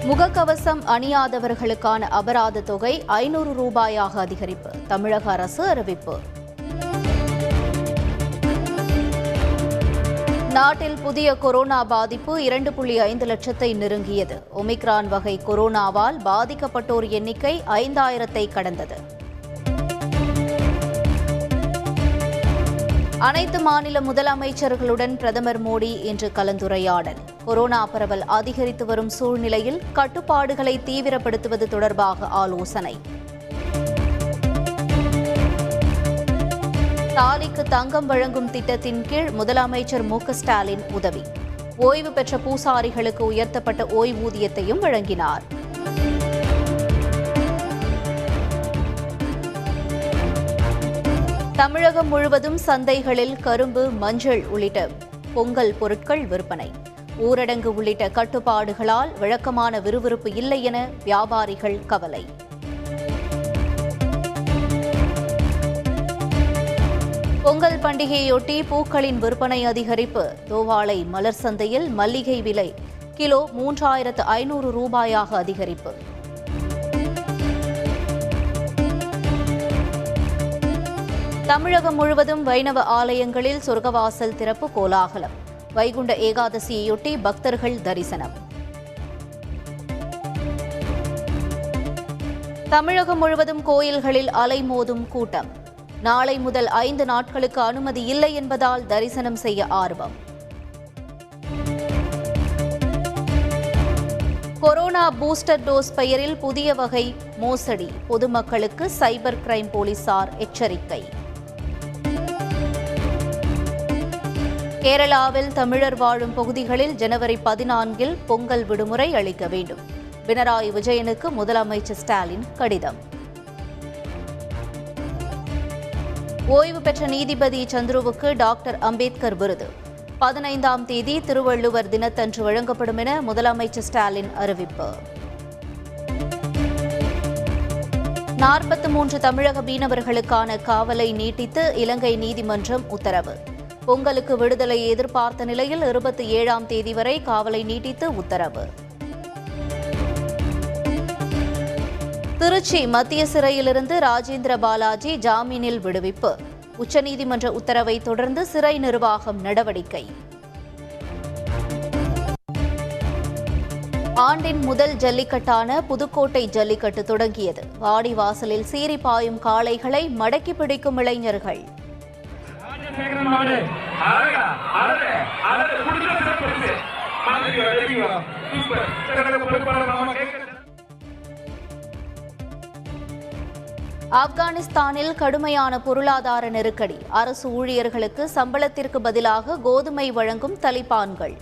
முகக்கவசம் அணியாதவர்களுக்கான அபராத தொகை 500 ரூபாயாக அதிகரிப்பு தமிழக அரசு அறிவிப்பு. நாட்டில் புதிய கொரோனா பாதிப்பு 2.5 லட்சத்தை நெருங்கியது. ஒமிக்ரான் வகை கொரோனாவால் பாதிக்கப்பட்டோர் எண்ணிக்கை 5000-ஐ கடந்தது. அனைத்து மாநில முதலமைச்சர்களுடன் பிரதமர் மோடி இன்று கலந்துரையாடல். கொரோனா பரவல் அதிகரித்து வரும் சூழ்நிலையில் கட்டுப்பாடுகளை தீவிரப்படுத்துவது தொடர்பாக ஆலோசனை. தாலிக்கு தங்கம் வழங்கும் திட்டத்தின் கீழ் முதலமைச்சர் மு.க.ஸ்டாலின் உதவி. ஓய்வு பெற்ற பூசாரிகளுக்கு உயர்த்தப்பட்ட ஓய்வூதியத்தையும் வழங்கினார். தமிழகம் முழுவதும் சந்தைகளில் கரும்பு, மஞ்சள் உள்ளிட்ட பொங்கல் பொருட்கள் விற்பனை. ஊரடங்கு உள்ளிட்ட கட்டுப்பாடுகளால் வழக்கமான விறுவிறுப்பு இல்லை என வியாபாரிகள் கவலை. பொங்கல் பண்டிகையொட்டி பூக்களின் விற்பனை அதிகரிப்பு. தோவாளை மலர் சந்தையில் மல்லிகை விலை கிலோ 3500 ரூபாயாக அதிகரிப்பு. தமிழகம் முழுவதும் வைணவ ஆலயங்களில் சொர்க்கவாசல் திறப்பு கோலாகலம். வைகுண்ட ஏகாதசியையொட்டி பக்தர்கள் தரிசனம். தமிழகம் முழுவதும் கோயில்களில் அலைமோதும் கூட்டம். நாளை முதல் 5 நாட்களுக்கு அனுமதி இல்லை என்பதால் தரிசனம் செய்ய ஆர்வம். கொரோனா பூஸ்டர் டோஸ் பெயரில் புதிய வகை மோசடி. பொதுமக்களுக்கு சைபர் கிரைம் போலீசார் எச்சரிக்கை. கேரளாவில் தமிழர் வாழும் பகுதிகளில் ஜனவரி 14 பொங்கல் விடுமுறை அளிக்க வேண்டும். பினராயி விஜயனுக்கு முதலமைச்சர் ஸ்டாலின் கடிதம். ஓய்வு பெற்ற நீதிபதி சந்துருவுக்கு டாக்டர் அம்பேத்கர் விருது 15ஆம் தேதி திருவள்ளுவர் தினத்தன்று வழங்கப்படும் என முதலமைச்சர் ஸ்டாலின் அறிவிப்பு. 43 தமிழக மீனவர்களுக்கான காவலை நீட்டித்து இலங்கை நீதிமன்றம் உத்தரவு. பொங்கலுக்கு விடுதலை எதிர்பார்த்த நிலையில் 27ஆம் தேதி வரை காவலை நீட்டித்து உத்தரவு. திருச்சி மத்திய சிறையிலிருந்து ராஜேந்திர பாலாஜி ஜாமீனில் விடுவிப்பு. உச்சநீதிமன்ற உத்தரவை தொடர்ந்து சிறை நிர்வாகம் நடவடிக்கை. ஆண்டின் முதல் ஜல்லிக்கட்டான புதுக்கோட்டை ஜல்லிக்கட்டு தொடங்கியது. வாடிவாசலில் சீறி பாயும் காளைகளை மடக்கி பிடிக்கும் இளைஞர்கள். ஆப்கானிஸ்தானில் கடுமையான பொருளாதார நெருக்கடி. அரசு ஊழியர்களுக்கு சம்பளத்திற்கு பதிலாக கோதுமை வழங்கும் தலிபான்கள்.